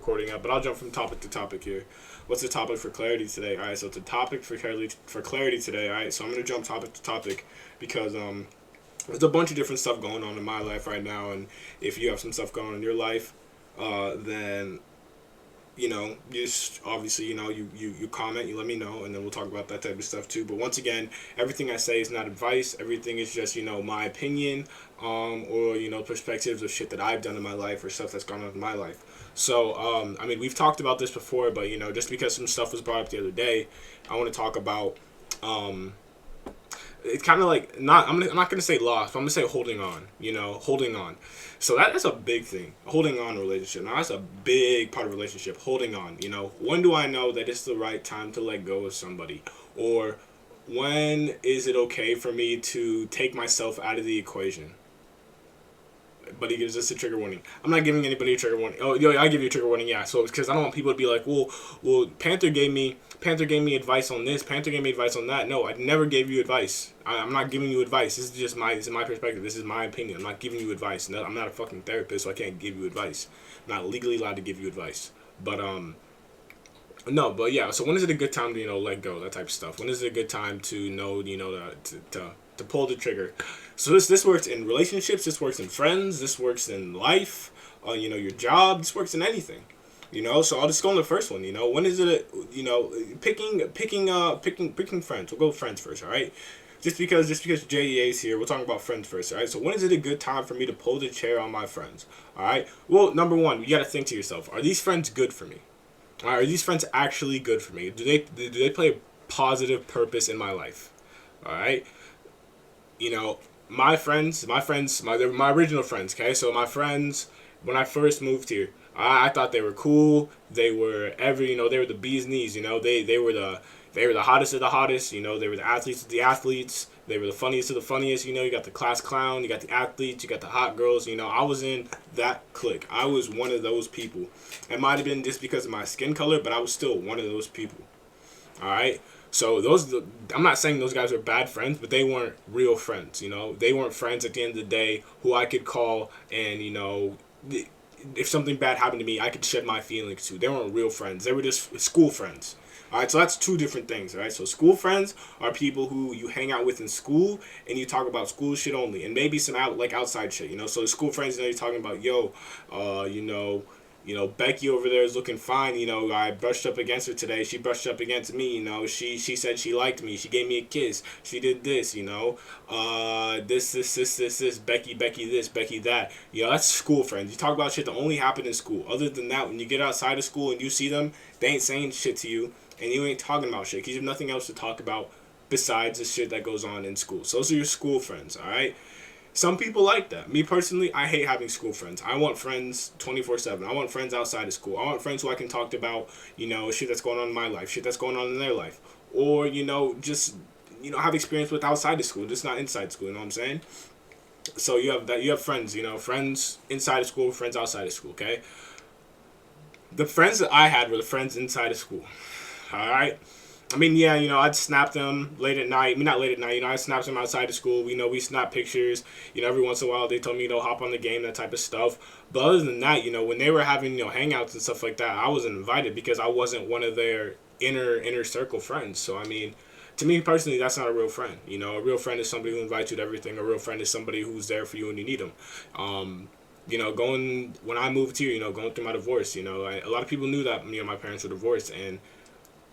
recording up, but I'll jump from topic to topic here. What's the topic for clarity today? All right, so the topic for clarity today. All right, so I'm gonna jump topic to topic because there's a bunch of different stuff going on in my life right now, and if you have some stuff going on in your life, then you just obviously, you comment, you let me know, and then we'll talk about that type of stuff too. But once again, everything I say is not advice. Everything is just, my opinion, or, perspectives of shit that I've done in my life or stuff that's gone on in my life. So, we've talked about this before, but, just because some stuff was brought up the other day, I want to talk about, it's kind of like, I'm not going to say lost, but I'm going to say holding on, holding on. So that's a big thing, holding on in a relationship. Now, that's a big part of a relationship, holding on. When do I know that it's the right time to let go of somebody? Or when is it okay for me to take myself out of the equation? But he gives us a trigger warning. I'm not giving anybody a trigger warning. Oh, I give you a trigger warning, yeah. So it's because I don't want people to be like, well, Panther gave me advice on this. Panther gave me advice on that. No, I never gave you advice. I'm not giving you advice. This is my perspective. This is my opinion. I'm not giving you advice. No, I'm not a fucking therapist, so I can't give you advice. I'm not legally allowed to give you advice. But no, but yeah. So when is it a good time to let go, that type of stuff? When is it a good time to know to pull the trigger? So this works in relationships, this works in friends, this works in life, your job, this works in anything. So I'll just go on the first one. When is it picking friends. We'll go with friends first, all right? Just because JEA is here, we're talking about friends first, all right? So when is it a good time for me to pull the chair on my friends? All right? Well, number one, you got to think to yourself, are these friends good for me? All right, are these friends actually good for me? Do they play a positive purpose in my life? All right? My friends, my original friends, okay? So my friends, when I first moved here, I thought they were cool. They were they were the bee's knees, they were the hottest of the hottest, they were the athletes of the athletes. They were the funniest of the funniest, you got the class clown, you got the athletes, you got the hot girls, I was in that clique. I was one of those people. It might have been just because of my skin color, but I was still one of those people. All right? So I'm not saying those guys are bad friends, but they weren't real friends, They weren't friends at the end of the day who I could call and, if something bad happened to me, I could shed my feelings to. They weren't real friends. They were just school friends. All right, so that's two different things, all right? So school friends are people who you hang out with in school and you talk about school shit only and maybe some outside shit, So the school friends, you're talking about, Becky over there is looking fine. I brushed up against her today. She brushed up against me. She said she liked me. She gave me a kiss. She did this. This. Becky this, Becky that. That's school friends. You talk about shit that only happened in school. Other than that, when you get outside of school and you see them, they ain't saying shit to you, and you ain't talking about shit because you have nothing else to talk about besides the shit that goes on in school. So those are your school friends, all right? Some people like that. Me personally, I hate having school friends. I want friends 24/7. I want friends outside of school. I want friends who I can talk about, shit that's going on in my life, shit that's going on in their life. Or, just, have experience with outside of school, just not inside school, you know what I'm saying? So you have friends, friends inside of school, friends outside of school, okay? The friends that I had were the friends inside of school, all right? I'd snap them late at night. Not late at night, I snapped them outside of school. We snap pictures. Every once in a while they told me, hop on the game, that type of stuff. But other than that, when they were having, hangouts and stuff like that, I wasn't invited because I wasn't one of their inner circle friends. So, to me personally, that's not a real friend. A real friend is somebody who invites you to everything. A real friend is somebody who's there for you when you need them. When I moved here, going through my divorce, a lot of people knew that, my parents were divorced, and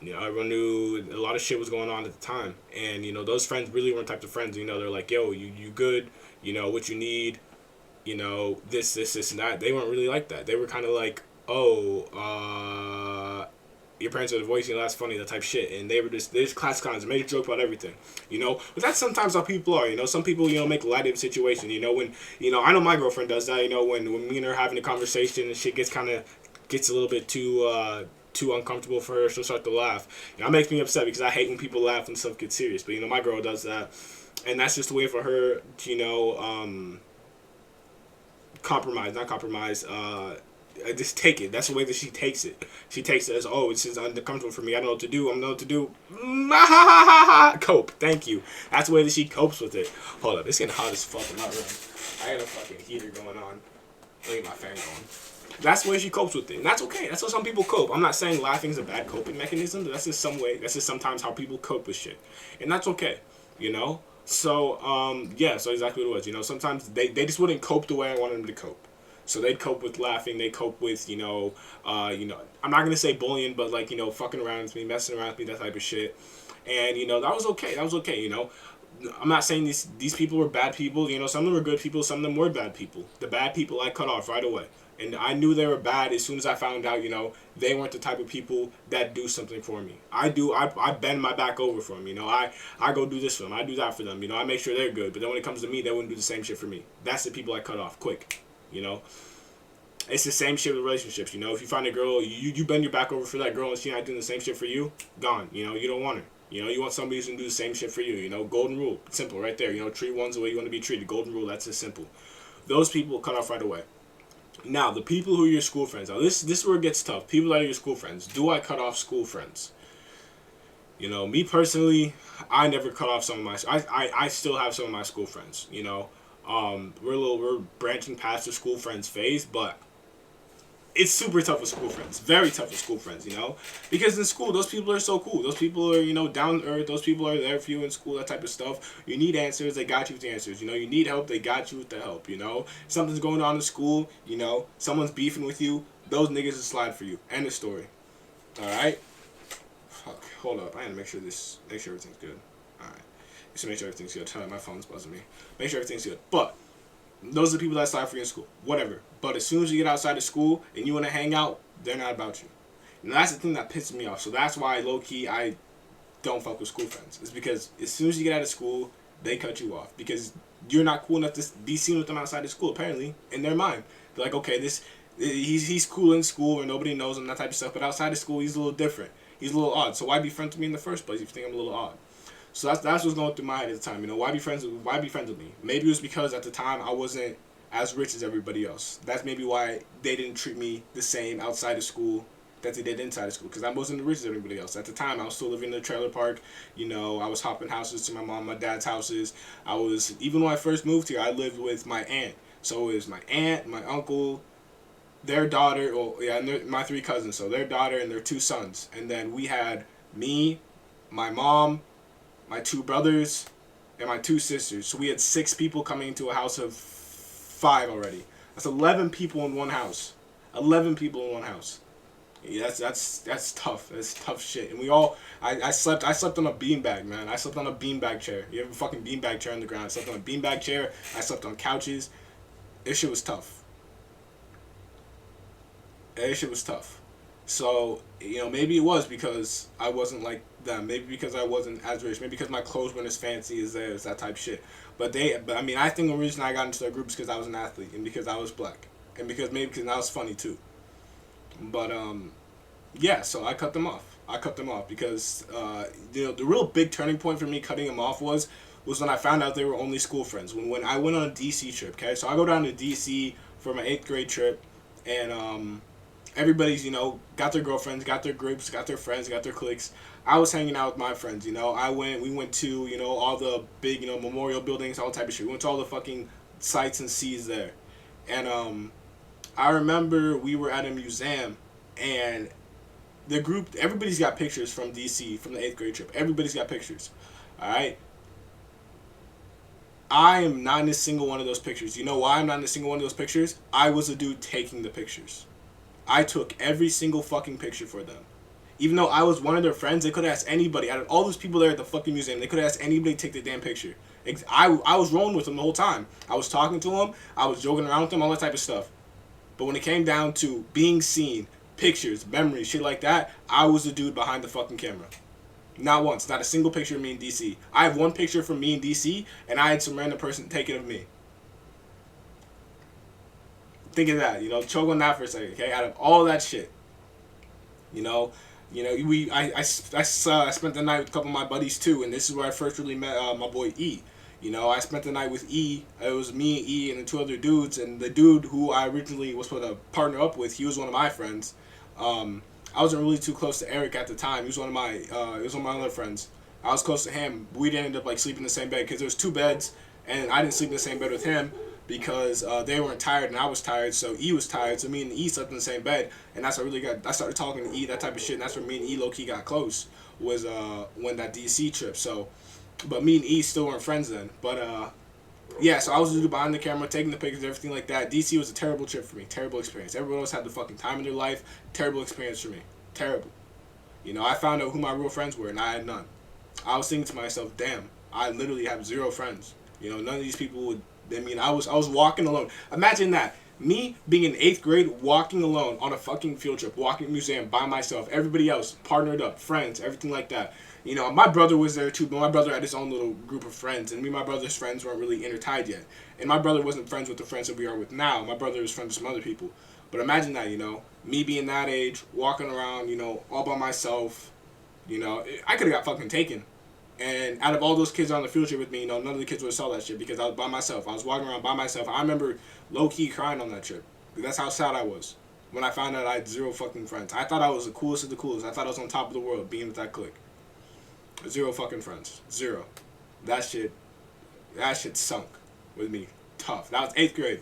everyone knew a lot of shit was going on at the time. And, those friends really weren't type of friends. They're like, yo, you good, what you need, this, and that. They weren't really like that. They were kind of like, your parents are divorced, that's funny, that type of shit. And they just class clowns and made a joke about everything, But that's sometimes how people are, Some people, make light of the situation, when, I know my girlfriend does that, when me and her having a conversation and shit gets a little bit too uncomfortable for her, she'll start to laugh. It makes me upset because I hate when people laugh when stuff gets serious. But my girl does that, and that's just a way for her to not compromise. Just take it. That's the way that she takes it. She takes it as, this is uncomfortable for me. I don't know what to do. I don't know what to do. Cope. Thank you. That's the way that she copes with it. Hold up. It's getting hot as fuck in my room. I got a fucking heater going on. Look at my fan going. That's the way she copes with it, and that's okay. That's how some people cope. I'm not saying laughing is a bad coping mechanism. But that's just some way. That's just sometimes how people cope with shit, and that's okay. You know. So yeah. So exactly what it was. You know. Sometimes they just wouldn't cope the way I wanted them to cope. So they'd cope with laughing. They cope with I'm not gonna say bullying, but like fucking around with me, messing around with me, that type of shit. And that was okay. That was okay. I'm not saying these people were bad people. Some of them were good people. Some of them were bad people. The bad people I cut off right away. And I knew they were bad as soon as I found out, they weren't the type of people that do something for me. I bend my back over for them, I go do this for them. I do that for them, I make sure they're good. But then when it comes to me, they wouldn't do the same shit for me. That's the people I cut off quick, It's the same shit with relationships, If you find a girl, you bend your back over for that girl and she's not doing the same shit for you, gone, you don't want her. You want somebody who's going to do the same shit for you, golden rule, simple right there, treat one's the way you want to be treated, golden rule, that's just simple. Those people cut off right away. Now, the people who are your school friends. Now, this is where it gets tough. People that are your school friends. Do I cut off school friends? Me personally, I never cut off some of my... I still have some of my school friends, We're branching past the school friends phase, but it's super tough with school friends. Very tough with school friends, Because in school, those people are so cool. Those people are, down to earth. Those people are there for you in school, that type of stuff. You need answers, they got you with the answers. You need help, they got you with the help, Something's going on in school, someone's beefing with you. Those niggas will slide for you. End of story. Alright? Fuck. Hold up. I had to make sure everything's good. Alright. Just make sure everything's good. Tell me my phone's buzzing me. Make sure everything's good. But those are the people that slide for you in school. Whatever. But as soon as you get outside of school and you want to hang out, they're not about you. And that's the thing that pisses me off. So that's why, low-key, I don't fuck with school friends. It's because as soon as you get out of school, they cut you off. Because you're not cool enough to be seen with them outside of school, apparently, in their mind. They're like, okay, he's cool in school or nobody knows him, that type of stuff. But outside of school, he's a little different. He's a little odd. So why be friends with me in the first place if you think I'm a little odd? So that's what's going through my head at the time. Why be friends with me? Maybe it was because at the time I wasn't as rich as everybody else. That's maybe why they didn't treat me the same outside of school that they did inside of school. Because I wasn't as rich as everybody else. At the time, I was still living in a trailer park. I was hopping houses to my mom, my dad's houses. Even when I first moved here, I lived with my aunt. So it was my aunt, my uncle, their daughter, and my 3 cousins. So their daughter and their 2 sons. And then we had me, my mom, my 2 brothers, and my 2 sisters. So we had 6 people coming into a house of 5 already. That's 11 people in one house. 11 people in one house. Yeah, that's tough. That's tough shit. And I slept on a beanbag, man. I slept on a beanbag chair. You have a fucking beanbag chair on the ground. I slept on a beanbag chair. I slept on couches. This shit was tough. This shit was tough. So, maybe it was because I wasn't like them. Maybe because I wasn't as rich. Maybe because my clothes weren't as fancy as theirs, that type of shit. But I think the reason I got into their group is because I was an athlete and because I was black. And because I was funny too. But, yeah, so I cut them off. Because, the real big turning point for me cutting them off was when I found out they were only school friends. When I went on a DC trip, okay? So I go down to DC for my 8th grade trip and, everybody's, got their girlfriends, got their groups, got their friends, got their cliques. I was hanging out with my friends, we went to, all the big, memorial buildings, all type of shit. We went to all the fucking sights and seas there. And, I remember we were at a museum and the group, everybody's got pictures from DC, from the 8th grade trip. Everybody's got pictures. Alright? I am not in a single one of those pictures. You know why I'm not in a single one of those pictures? I was a dude taking the pictures. I took every single fucking picture for them. Even though I was one of their friends, they could have asked anybody. Out of all those people there at the fucking museum, they could have asked anybody to take the damn picture. I was rolling with them the whole time. I was talking to them. I was joking around with them, all that type of stuff. But when it came down to being seen, pictures, memories, shit like that, I was the dude behind the fucking camera. Not once. Not a single picture of me in DC. I have one picture from me in DC, and I had some random person take it of me. Think of that, choke on that for a second, okay? Out of all that shit, I spent the night with a couple of my buddies too, and this is where I first really met my boy E. I spent the night with E. It was me, E, and the 2 other dudes, and the dude who I originally was supposed to partner up with, he was one of my friends. I wasn't really too close to Eric at the time. He was one of my other friends. I was close to him. We ended up sleeping in the same bed because there was 2 beds, and I didn't sleep in the same bed with him. because they weren't tired and I was tired, so E was tired, so me and E slept in the same bed, and that's what really got. I started talking to E, that type of shit, and that's where me and E low key got close. Was when that DC trip. So, but me and E still weren't friends then. But yeah, so I was just behind the camera, taking the pictures, everything like that. DC was a terrible trip for me, terrible experience. Everyone else had the fucking time of their life, terrible experience for me, terrible. You know, I found out who my real friends were, and I had none. I was thinking to myself, damn, I literally have zero friends. You know, none of these people would. I mean, I was walking alone. Imagine that. Me being in 8th grade, walking alone on a fucking field trip, walking museum by myself. Everybody else partnered up, friends, everything like that. You know, my brother was there too, but my brother had his own little group of friends, and me and my brother's friends weren't really intertied yet. And my brother wasn't friends with the friends that we are with now. My brother was friends with some other people. But imagine that, you know, me being that age, walking around, you know, all by myself. You know, I could have got fucking taken. And out of all those kids on the field trip with me, you know, none of the kids would have saw that shit because I was by myself. I was walking around by myself. I remember low-key crying on that trip. That's how sad I was when I found out I had zero fucking friends. I thought I was the coolest of the coolest. I thought I was on top of the world being with that clique. Zero fucking friends. Zero. That shit sunk with me. Tough. That was 8th grade.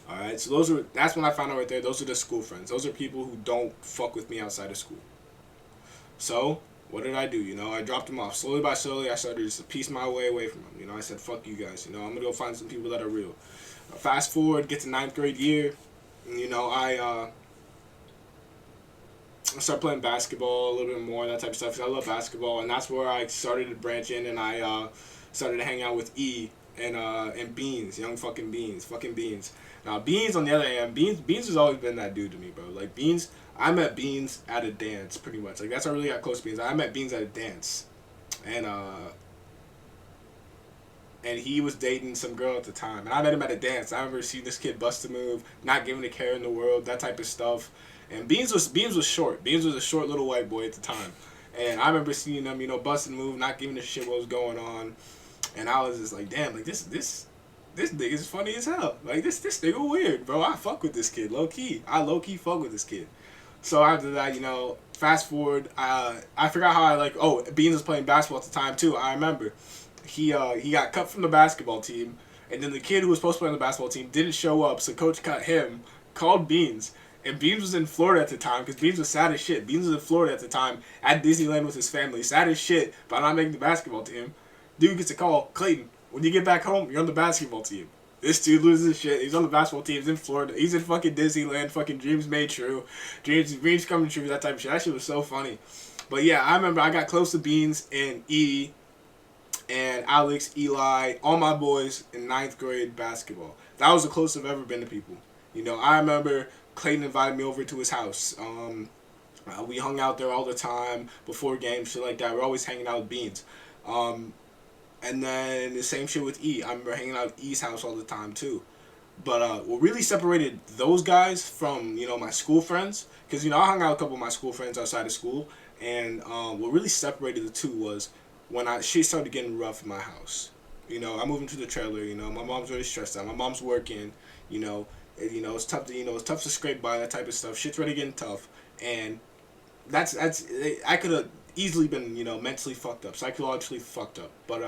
Alright, so that's when I found out right there. Those are the school friends. Those are people who don't fuck with me outside of school. So, what did I do? You know, I dropped them off. Slowly by slowly, I started to piece my way away from them. You know, I said, fuck you guys. You know, I'm going to go find some people that are real. Fast forward, get to 9th grade year. You know, I started playing basketball a little bit more, that type of stuff. Cause I love basketball. And that's where I started to branch in and I started to hang out with E and Beans. Young fucking Beans. Fucking Beans. Now, Beans, on the other hand, Beans has always been that dude to me, bro. Like, Beans, I met Beans at a dance, pretty much. Like, that's how I really got close to Beans. I met Beans at a dance. And he was dating some girl at the time. And I met him at a dance. I remember seeing this kid bust a move, not giving a care in the world, that type of stuff. And Beans was short. Beans was a short little white boy at the time. And I remember seeing him, you know, busting a move, not giving a shit what was going on. And I was just like, damn, like, this nigga's funny as hell. Like, this nigga weird, bro. I fuck with this kid, low key. I low key fuck with this kid. So after that, you know, fast forward, I forgot how Beans was playing basketball at the time too. I remember he got cut from the basketball team, and then the kid who was supposed to play on the basketball team didn't show up, so coach cut him, called Beans. And Beans was in Florida at the time because Beans was sad as shit. Beans was in Florida at the time at Disneyland with his family, sad as shit by not making the basketball team. Dude gets a call, Clayton, when you get back home, you're on the basketball team. This dude loses his shit. He's on the basketball team. He's in Florida. He's in fucking Disneyland. Fucking dreams made true. Dreams coming true. That type of shit. That shit was so funny. But yeah, I remember I got close to Beans and E and Alex, Eli, all my boys in 9th grade basketball. That was the closest I've ever been to people. You know, I remember Clayton invited me over to his house. We hung out there all the time before games, shit like that. We're always hanging out with Beans. And then the same shit with E. I remember hanging out at E's house all the time too. But what really separated those guys from, you know, my school friends, because, you know, I hung out with a couple of my school friends outside of school, and what really separated the two was when shit started getting rough in my house. You know, I moved into the trailer, you know, my mom's really stressed out. My mom's working, you know, it's tough to scrape by, that type of stuff. Shit's really getting tough. And I could have easily been, you know, mentally fucked up, psychologically fucked up. But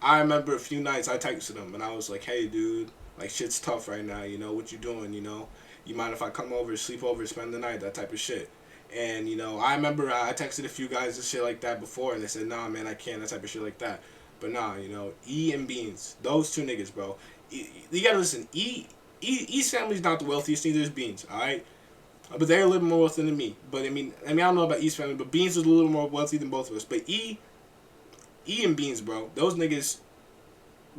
I remember a few nights I texted him and I was like, hey dude, like shit's tough right now, you know, what you doing, you know? You mind if I come over, sleep over, spend the night, that type of shit. And, you know, I remember I texted a few guys and shit like that before and they said, nah man, I can't, that type of shit like that. But nah, you know, E and Beans, those two niggas, bro. You gotta listen, E's family's not the wealthiest, neither is Beans, alright? But they're a little more wealthy than me. But I mean, I don't know about E's family, but Beans was a little more wealthy than both of us. But E and Beans, bro, those niggas,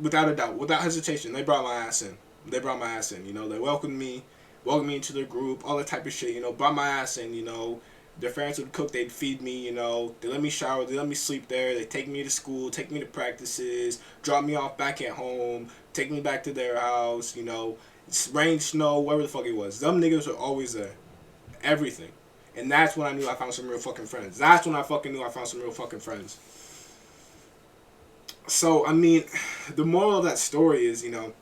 without a doubt, without hesitation, they brought my ass in. You know, they welcomed me into their group, all that type of shit. You know, brought my ass in. You know, their parents would cook, they'd feed me. You know, they let me shower, they let me sleep there. They take me to school, take me to practices, drop me off back at home, take me back to their house. You know, rain, snow, whatever the fuck it was. Them niggas were always there. Everything. And that's when I knew I found some real fucking friends. That's when I fucking knew I found some real fucking friends. So, I mean, the moral of that story is, you know,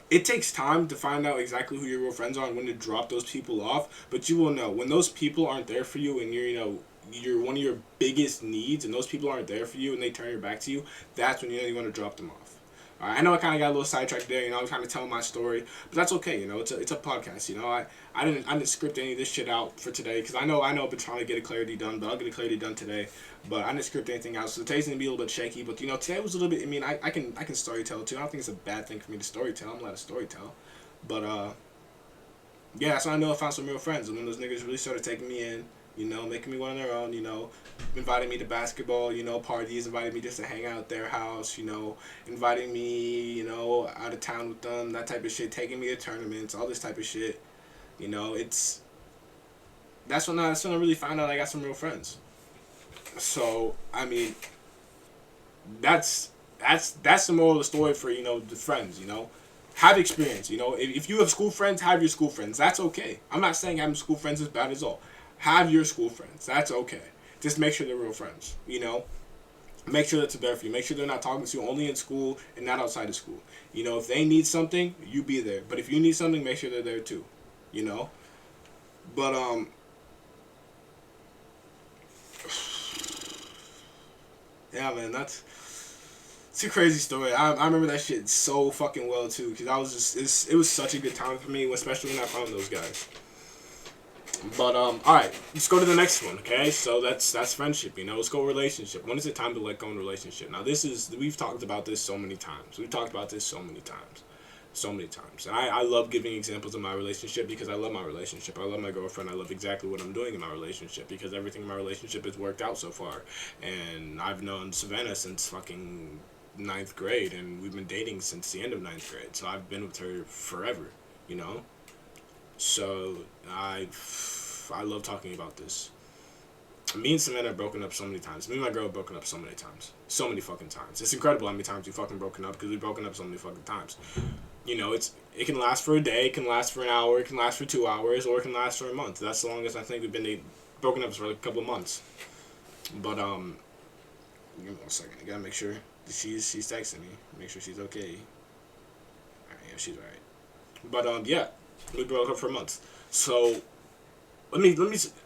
it takes time to find out exactly who your real friends are and when to drop those people off. But you will know. When those people aren't there for you and you're, you know, you're one of your biggest needs and those people aren't there for you and they turn your back to you, that's when you know you want to drop them off. I know I kind of got a little sidetracked there. I was kind of telling my story, but that's okay. It's a podcast. I didn't script any of this shit out for today because I know I've been trying to get a clarity done, but I'll get a clarity done today. But I didn't script anything out, so today's gonna be a little bit shaky. But today was a little bit. I mean, I can storytell too. I don't think it's a bad thing for me to storytell. I'm allowed to storytell, but yeah, that's when I know I found some real friends. And when those niggas really started taking me in, making me one of their own, inviting me to basketball, parties, inviting me just to hang out at their house, inviting me, out of town with them, that type of shit, taking me to tournaments, all this type of shit. It's that's when I really found out I got some real friends. So I mean, that's the moral of the story for the friends. Have experience. If you have school friends, have your school friends. That's okay. I'm not saying having school friends is bad at all. Have your school friends. That's okay. Just make sure they're real friends. Make sure that's there for you. Make sure they're not talking to you only in school and not outside of school. If they need something, you be there. But if you need something, make sure they're there too. But yeah, man, it's a crazy story. I remember that shit so fucking well too, because it was such a good time for me, especially when I found those guys. But all right, let's go to the next one. Okay, so that's friendship. Let's go relationship. When is it time to let go in a relationship? Now we've talked about this so many times. And I love giving examples of my relationship because I love my relationship. I love my girlfriend. I love exactly what I'm doing in my relationship because everything in my relationship has worked out so far. And I've known Savannah since fucking ninth grade, and we've been dating since the end of ninth grade. So I've been with her forever. So I love talking about this. Me and Savannah have broken up so many times. Me and my girl have broken up so many times. So many fucking times. It's incredible how many times we've fucking broken up because we've broken up so many fucking times. It can last for a day, it can last for an hour, it can last for 2 hours, or it can last for a month. That's the longest I think we've been broken up for like a couple of months. But give me 1 second. I gotta make sure that she's texting me. Make sure she's okay. Alright, yeah, she's alright. But yeah, we broke up for a month. So let me.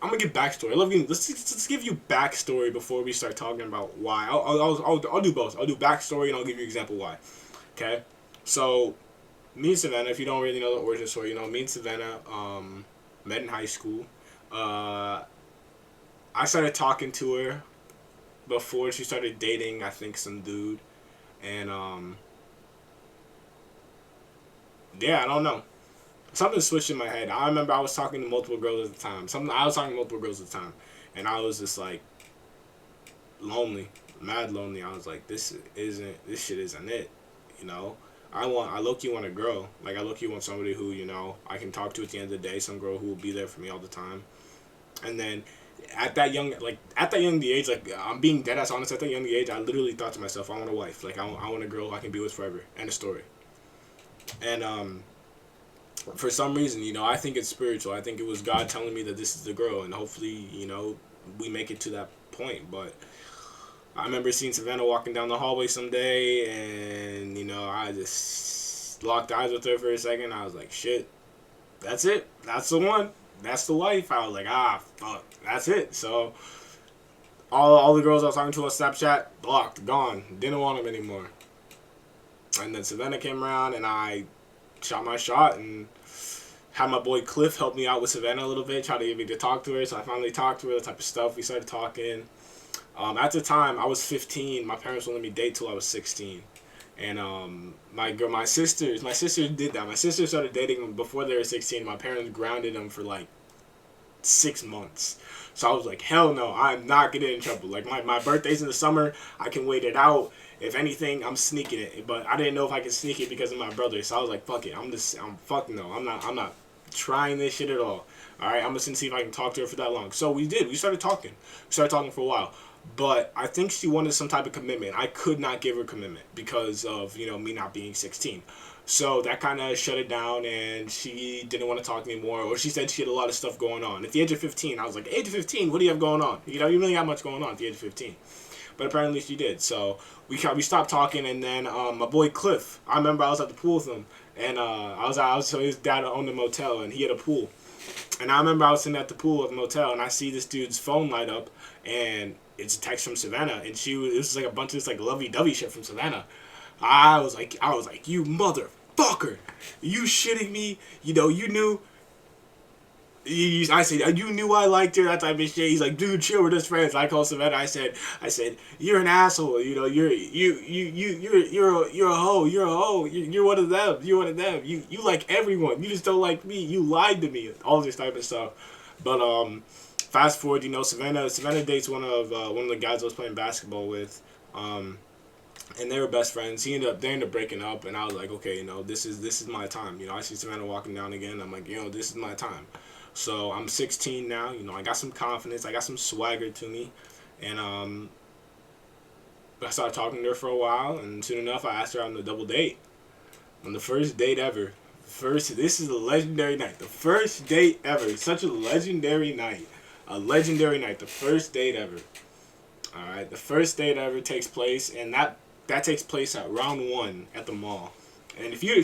I'm gonna give backstory. Let's give you backstory before we start talking about why. I'll do both. I'll do backstory and I'll give you an example why. Okay, so me and Savannah, if you don't really know the origin story, me and Savannah met in high school. I started talking to her before she started dating, I think, some dude, and yeah, I don't know. Something switched in my head. I remember I was talking to multiple girls at the time. And I was just like lonely, mad lonely. I was like, this shit isn't it, I low-key want a girl. Like, I low-key want somebody who, I can talk to at the end of the day. Some girl who will be there for me all the time. And then at that young age, like, I'm being dead ass honest, at that young age, I literally thought to myself, I want a wife. Like, I want a girl I can be with forever. End of story. And for some reason, I think it's spiritual. I think it was God telling me that this is the girl, and hopefully, we make it to that point. But I remember seeing Savannah walking down the hallway someday, and I just locked eyes with her for a second. I was like, shit, that's it. That's the one. That's the wife. I was like, fuck, that's it. So all the girls I was talking to on Snapchat, blocked, gone, didn't want them anymore. And then Savannah came around, and I shot my shot and had my boy Cliff help me out with Savannah a little bit, try to get me to talk to her. So I finally talked to her, that type of stuff. We started talking. At the time, I was 15. My parents wouldn't let me date till I was 16. And my sisters did that. My sisters started dating them before they were 16. My parents grounded them for like 6 months. So I was like, hell no, I'm not getting in trouble. Like, my birthday's in the summer. I can wait it out. If anything, I'm sneaking it. But I didn't know if I could sneak it because of my brother. So I was like, fuck it. I'm not trying this shit at all. Alright, I'm just gonna see if I can talk to her for that long. So we did. We started talking. For a while. But I think she wanted some type of commitment. I could not give her commitment because of, me not being 16. So that kind of shut it down, and she didn't want to talk anymore, or she said she had a lot of stuff going on. At the age of 15, I was like, age of 15, what do you have going on? You really got much going on at the age of 15. But apparently she did. So we stopped talking, and then my boy Cliff, I remember I was at the pool with him, and so his dad owned a motel, and he had a pool. And I remember I was sitting at the pool of the motel, and I see this dude's phone light up, and it's a text from Savannah, and it was like a bunch of this like lovey-dovey shit from Savannah. I was like, you motherfucker, you shitting me? You know, you knew. I said, you knew I liked her, that type of shit. He's like, dude, chill, we're just friends. I called Savannah. I said, you're an asshole. You know, you're a hoe. You're a hoe. You're one of them. You're one of them. You like everyone. You just don't like me. You lied to me. All this type of stuff. But fast forward, you know, Savannah dates one of the guys I was playing basketball with. And they were best friends. They ended up breaking up, and I was like, okay, you know, this is my time. You know, I see Savannah walking down again. I'm like, you know, this is my time. So I'm 16 now. You know, I got some confidence. I got some swagger to me, and I started talking to her for a while, and soon enough, I asked her out on the double date. On the first date ever. This is a legendary night. The first date ever. Such a legendary night. A legendary night. The first date ever. All right, the first date ever takes place, and that takes place at round one at the mall. And if you,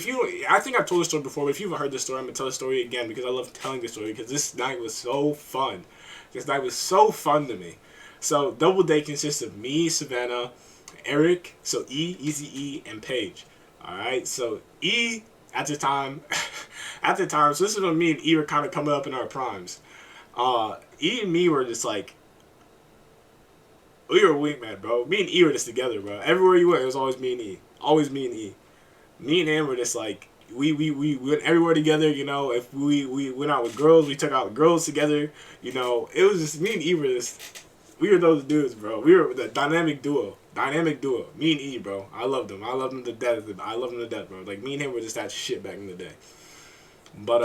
I think I've told the story before, but if you haven't heard the story, I'm gonna tell the story again because I love telling the story because this night was so fun. This night was so fun to me. So double date consists of me, Savannah, Eric, so Easy E, and Paige. All right, so E at the time, so this is when me and E were kind of coming up in our primes. E and me were just like, we were a wingman, bro. Me and E were just together, bro. Everywhere you went, it was always me and E. Always me and E. Me and him were just like, we went everywhere together, you know. If we went out with girls, we took out girls together, you know. It was just, me and E were just, we were those dudes, bro. We were the dynamic duo. Me and E, bro. I loved them. I loved them to death. Bro. Like, me and him were just that shit back in the day. But,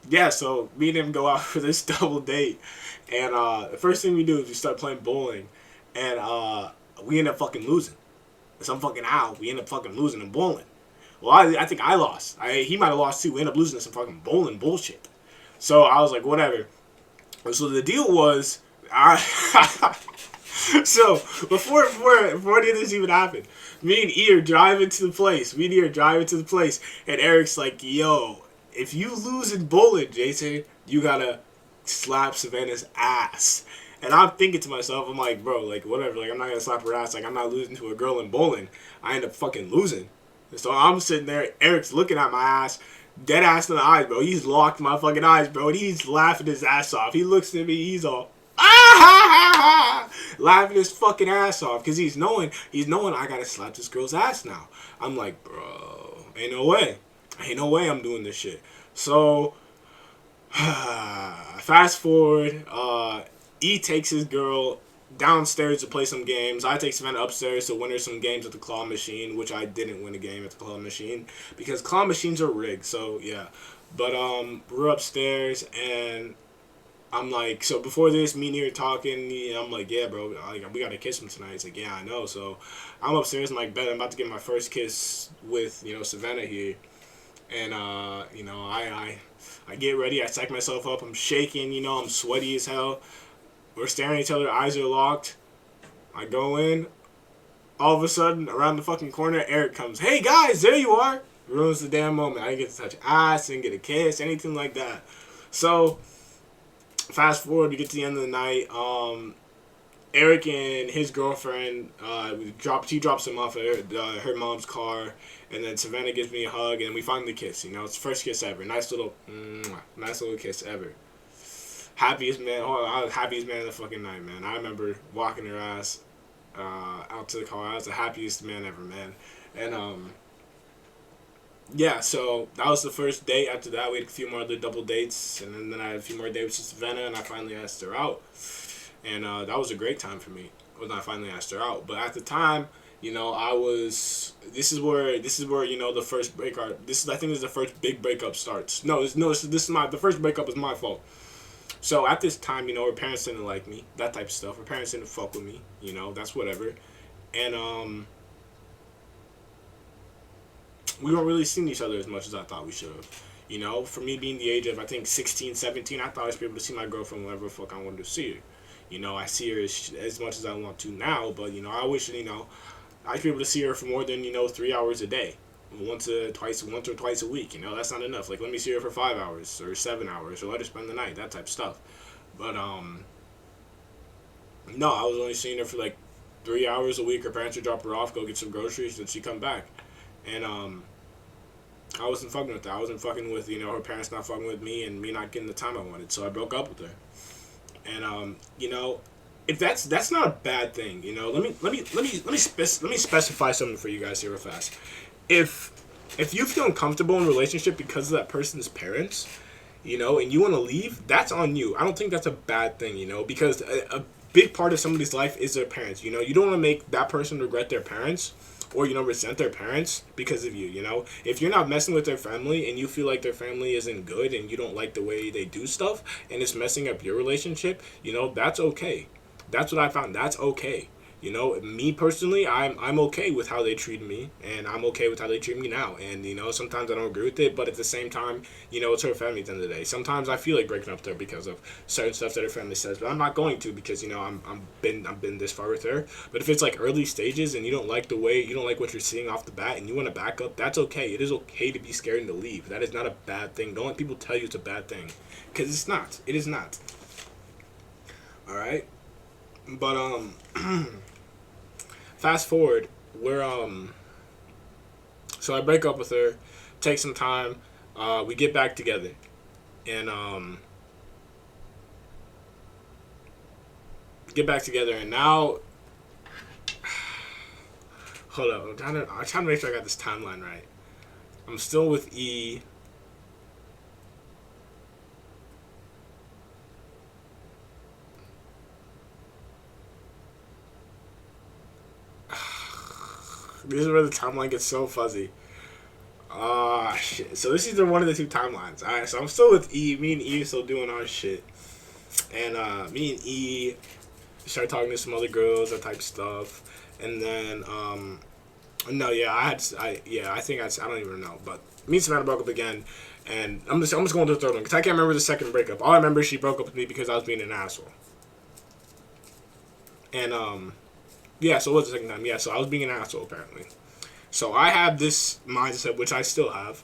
yeah, so me and him go out for this double date. And, the first thing we do is we start playing bowling. And, we end up fucking losing. Some fucking owl. We end up fucking losing in bowling. Well, I think I lost. He might have lost too. We ended up losing to some fucking bowling bullshit. So I was like, whatever. So the deal was, so before any of this even happened, me and E are driving to the place. And Eric's like, yo, if you lose in bowling, Jason, you gotta slap Savannah's ass. And I'm thinking to myself, I'm like, bro, like, whatever. Like, I'm not gonna slap her ass. Like, I'm not losing to a girl in bowling. I end up fucking losing. So I'm sitting there, Eric's looking at my ass, dead ass in the eyes, bro. He's locked my fucking eyes, bro, and he's laughing his ass off. He looks at me, he's all, ah ha ha ha, laughing his fucking ass off, because he's knowing I gotta slap this girl's ass now. I'm like, bro, ain't no way I'm doing this shit. So, fast forward, E takes his girl downstairs to play some games. I take Savannah upstairs to win her some games at the claw machine, which I didn't win a game at the claw machine because claw machines are rigged. So yeah, but we're upstairs and I'm like, so before this, me and you were talking. I'm like, yeah, bro, we gotta kiss him tonight. He's like, yeah, I know. So I'm upstairs. I'm like, bet I'm about to get my first kiss with Savannah here, and I get ready. I psych myself up. I'm shaking. I'm sweaty as hell. We're staring at each other, eyes are locked. I go in. All of a sudden, around the fucking corner, Eric comes. Hey guys, there you are. Ruins the damn moment. I didn't get to touch ass, didn't get a kiss, anything like that. So, fast forward, we get to the end of the night. Eric and his girlfriend, she drops him off at her mom's car, and then Savannah gives me a hug, and we finally kiss. It's the first kiss ever. Nice little kiss ever. Happiest man of the fucking night, man. I remember walking her ass out to the car. I was the happiest man ever, man. And yeah, so that was the first date. After that, we had a few more other double dates, and then I had a few more dates with Savannah, and I finally asked her out. And that was a great time for me when I finally asked her out. But at the time, I was. This is where the first breakup. I think this is the first big breakup starts. This is my. The first breakup was my fault. So at this time, her parents didn't like me, that type of stuff. Her parents didn't fuck with me, that's whatever. And we weren't really seeing each other as much as I thought we should have. For me being the age of, I think, 16, 17, I thought I should be able to see my girlfriend whenever the fuck I wanted to see her. I see her as much as I want to now, but, I wish, I should be able to see her for more than, 3 hours a day. Once or twice a week, that's not enough. Like, let me see her for 5 hours or 7 hours, or let her spend the night, that type of stuff. But no, I was only seeing her for like 3 hours a week. Her parents would drop her off, go get some groceries, then she'd come back. And I wasn't fucking with that. I wasn't fucking with, her parents not fucking with me and me not getting the time I wanted. So I broke up with her. And if that's not a bad thing, let me specify something for you guys here real fast. If you feel uncomfortable in a relationship because of that person's parents, and you want to leave, that's on you. I don't think that's a bad thing, because a big part of somebody's life is their parents. You don't want to make that person regret their parents or, resent their parents because of you, If you're not messing with their family and you feel like their family isn't good and you don't like the way they do stuff and it's messing up your relationship, that's okay. That's what I found. That's okay. Me personally, I'm okay with how they treat me, and I'm okay with how they treat me now. And sometimes I don't agree with it, but at the same time, it's her family at the end of the day. Sometimes I feel like breaking up with her because of certain stuff that her family says, but I'm not going to because I'm been this far with her. But if it's like early stages and you don't like what you're seeing off the bat, and you want to back up, that's okay. It is okay to be scared and to leave. That is not a bad thing. Don't let people tell you it's a bad thing, because it's not. It is not. All right, but fast forward, so I break up with her, take some time, we get back together, and now, hold up, I'm trying to make sure I got this timeline right. I'm still with E. This is where the timeline gets so fuzzy. Ah, shit. So this is either one of the two timelines. Alright, so I'm still with E. Me and E are still doing our shit. And me and E started talking to some other girls, that type of stuff. And then, no, yeah, I don't even know. But me and Savannah broke up again. And I'm just going to the third one, because I can't remember the second breakup. All I remember is she broke up with me because I was being an asshole. And, yeah, so it was the second time. Yeah, so I was being an asshole, apparently. So I have this mindset, which I still have,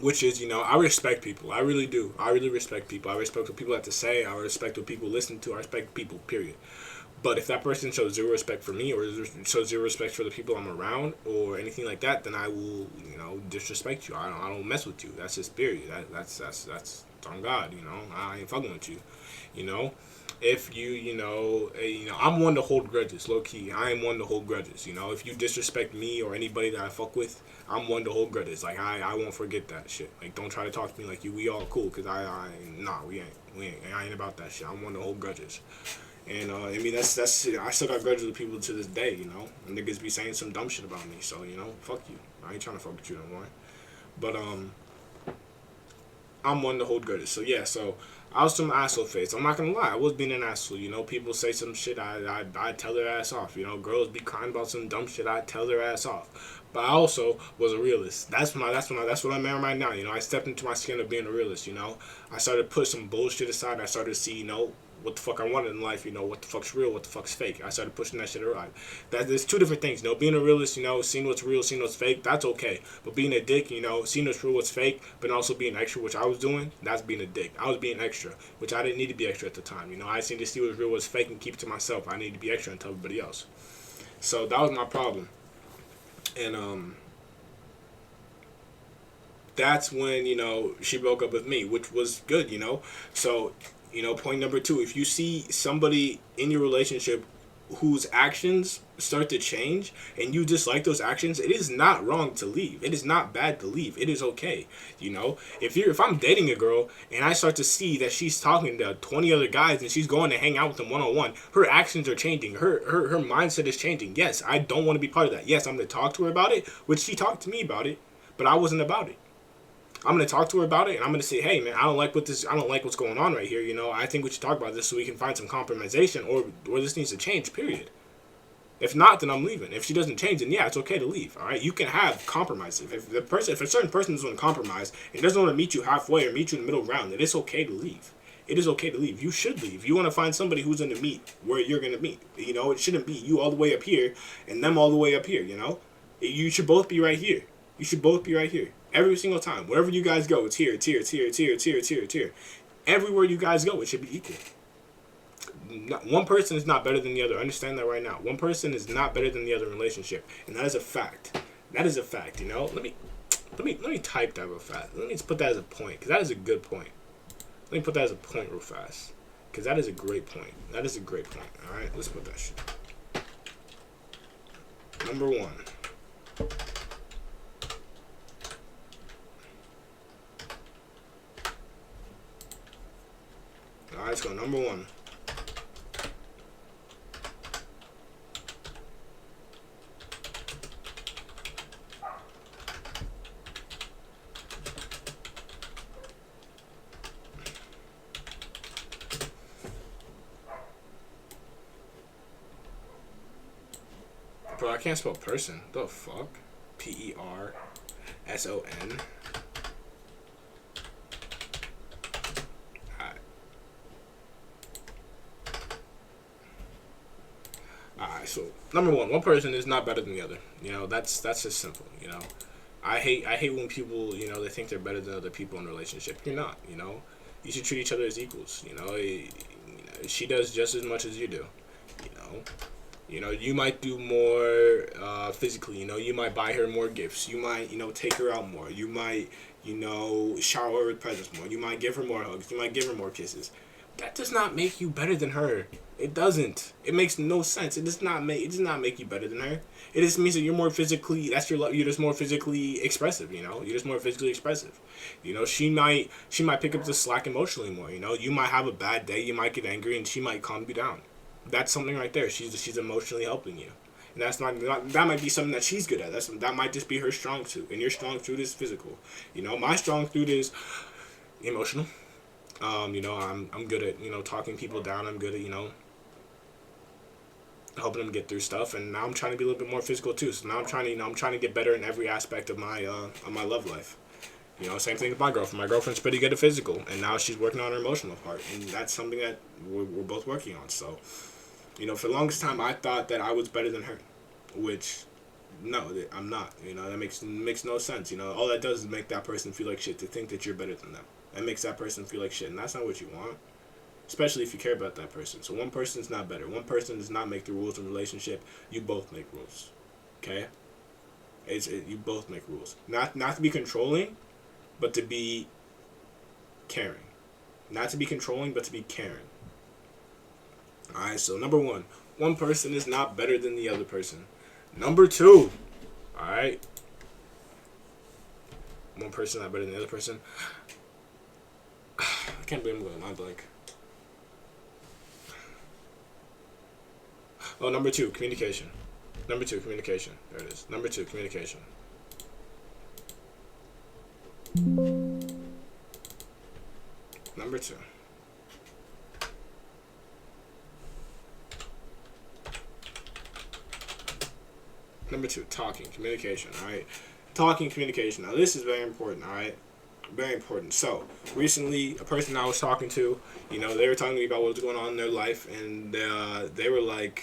which is, I respect people. I really do. I really respect people. I respect what people have to say. I respect what people listen to. I respect people, period. But if that person shows zero respect for me or shows zero respect for the people I'm around or anything like that, then I will, disrespect you. I don't mess with you. That's just period. That's on God, I ain't fucking with you, If I'm one to hold grudges, low key. I am one to hold grudges, If you disrespect me or anybody that I fuck with, I'm one to hold grudges. Like, I won't forget that shit. Like, don't try to talk to me like we all cool, because we ain't. I ain't about that shit. I'm one to hold grudges. And, that's I still got grudges with people to this day, And niggas be saying some dumb shit about me, so, fuck you. I ain't trying to fuck with you no more. But, I'm one to hold grudges. So, yeah, I was some asshole face. I'm not gonna lie, I was being an asshole. People say some shit, I tell their ass off. Girls be crying about some dumb shit, I tell their ass off. But I also was a realist. That's what I'm at right now. I stepped into my skin of being a realist. I started to put some bullshit aside. I started to see, what the fuck I wanted in life, what the fuck's real, what the fuck's fake. I started pushing that shit around. There's two different things, being a realist, seeing what's real, seeing what's fake, that's okay. But being a dick, seeing what's real, what's fake, but also being extra, which I was doing, that's being a dick. I was being extra, which I didn't need to be extra at the time. I seemed to see what's real, what's fake, and keep it to myself. I needed to be extra and tell everybody else. So that was my problem. And that's when, she broke up with me, which was good, So, point number 2, if you see somebody in your relationship whose actions start to change and you dislike those actions, it is not wrong to leave. It is not bad to leave. It is okay. If I'm dating a girl and I start to see that she's talking to 20 other guys and she's going to hang out with them one-on-one, her actions are changing. Her mindset is changing. Yes, I don't want to be part of that. Yes, I'm going to talk to her about it, which she talked to me about it, but I wasn't about it. I'm going to talk to her about it, and I'm going to say, hey, man, I don't like what's going on right here, I think we should talk about this so we can find some compromisation, or this needs to change, period. If not, then I'm leaving. If she doesn't change, then yeah, it's okay to leave, all right? You can have compromises. If a certain person doesn't want to compromise and doesn't want to meet you halfway or meet you in the middle ground, then it's okay to leave. It is okay to leave. You should leave. You want to find somebody who's going to meet where you're going to meet. It shouldn't be you all the way up here and them all the way up here, You should both be right here. You should both be right here. Every single time. Wherever you guys go, it's here, it's here, it's here, it's here, it's here, it's here, it's here. Everywhere you guys go, it should be equal. one person is not better than the other. Understand that right now. One person is not better than the other in a relationship, and that is a fact. That is a fact. You know. Let me type that real fast. Let me just put that as a point, because that is a good point. Let me put that as a point real fast, because that is a great point. That is a great point. All right, let's put that shit. Number one. All right, let's go. Number one. Bro, I can't spell person. The fuck? Person. Alright, so number one person is not better than the other. You know, that's just simple. You know, I hate when people, you know, they think they're better than other people in a relationship. You're not. You know, you should treat each other as equals. You know, she does just as much as you do. You know. You know, you might do more physically. You know, you might buy her more gifts. You might, you know, take her out more. You might, you know, shower her with presents more. You might give her more hugs. You might give her more kisses. That does not make you better than her. It doesn't. It makes no sense. It does not make. It does not make you better than her. It just means that you're more physically. That's your. You're just more physically expressive. You know. You're just more physically expressive. You know. She might pick up the slack emotionally more. You know. You might have a bad day. You might get angry, and she might calm you down. That's something right there. She's emotionally helping you, and that's not that might be something that she's good at. That might just be her strong suit, and your strong suit is physical. You know, my strong suit is emotional. You know, I'm good at, you know, talking people down. I'm good at, you know, helping them get through stuff, and now I'm trying to be a little bit more physical too. So now I'm trying to get better in every aspect of my love life. You know, same thing with my girlfriend. My girlfriend's pretty good at physical, and now she's working on her emotional part, and that's something that we're both working on. So, you know, for the longest time, I thought that I was better than her, which, no, I'm not. You know, that makes no sense. You know, all that does is make that person feel like shit to think that you're better than them. That makes that person feel like shit, and that's not what you want. Especially if you care about that person. So one person's not better. One person does not make the rules in a relationship. You both make rules. Okay? You both make rules. Not to be controlling, but to be caring. Not to be controlling, but to be caring. Alright, so number one person is not better than the other person. Number two, alright, one person not better than the other person. I can't believe I'm going mind blank. Oh, number two, communication. Number two, communication. There it is. Number two, communication. Number two. Number two, talking, communication, alright? Talking, communication. Now, this is very important, alright? Very important. So, recently, a person I was talking to, you know, they were talking to me about what was going on in their life, and they were like,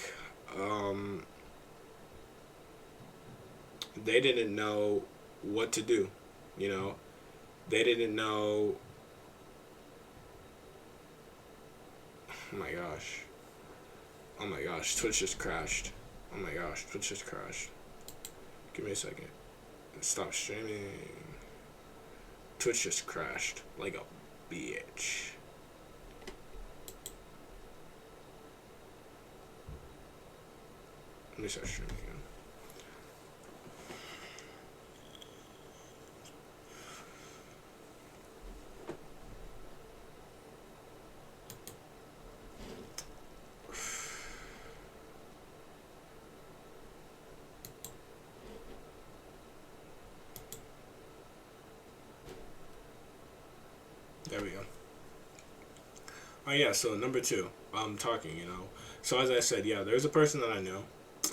they didn't know what to do, you know? They didn't know. Oh my gosh. Oh my gosh, Twitch just crashed. Oh my gosh, Twitch just crashed. Give me a second. Stop streaming. Twitch just crashed like a bitch. Let me start streaming again. There we go. Oh yeah, so number two, talking, you know. So as I said, yeah, there's a person that I know,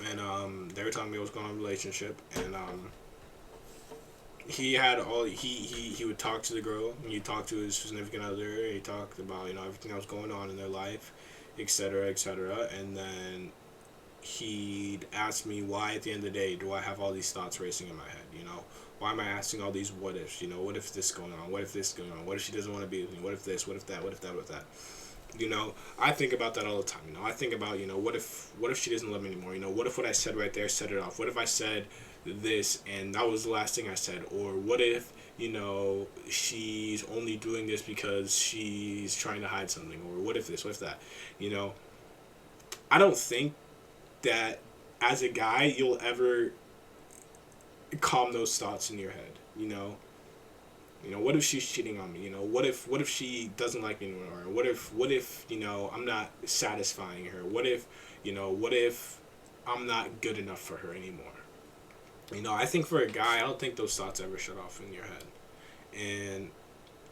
and they were telling me what was going on in a relationship, and he had all he would talk to the girl, and he'd talk to his significant other, he talked about, you know, everything that was going on in their life, etc., etc., and then he'd ask me why at the end of the day do I have all these thoughts racing in my head, you know? Why am I asking all these what ifs, you know? What if this going on? What if this going on? What if she doesn't want to be with me? What if this? What if that? What if that? What if that? You know, I think about that all the time. You know, I think about, you know, what if she doesn't love me anymore? You know, what if what I said right there set it off? What if I said this and that was the last thing I said? Or what if, you know, she's only doing this because she's trying to hide something? Or what if this? What if that? You know, I don't think that as a guy you'll ever calm those thoughts in your head. You know, what if she's cheating on me? You know, what if she doesn't like me anymore? What if you know I'm not satisfying her? What if I'm not good enough for her anymore? You know, I think for a guy, I don't think those thoughts ever shut off in your head, and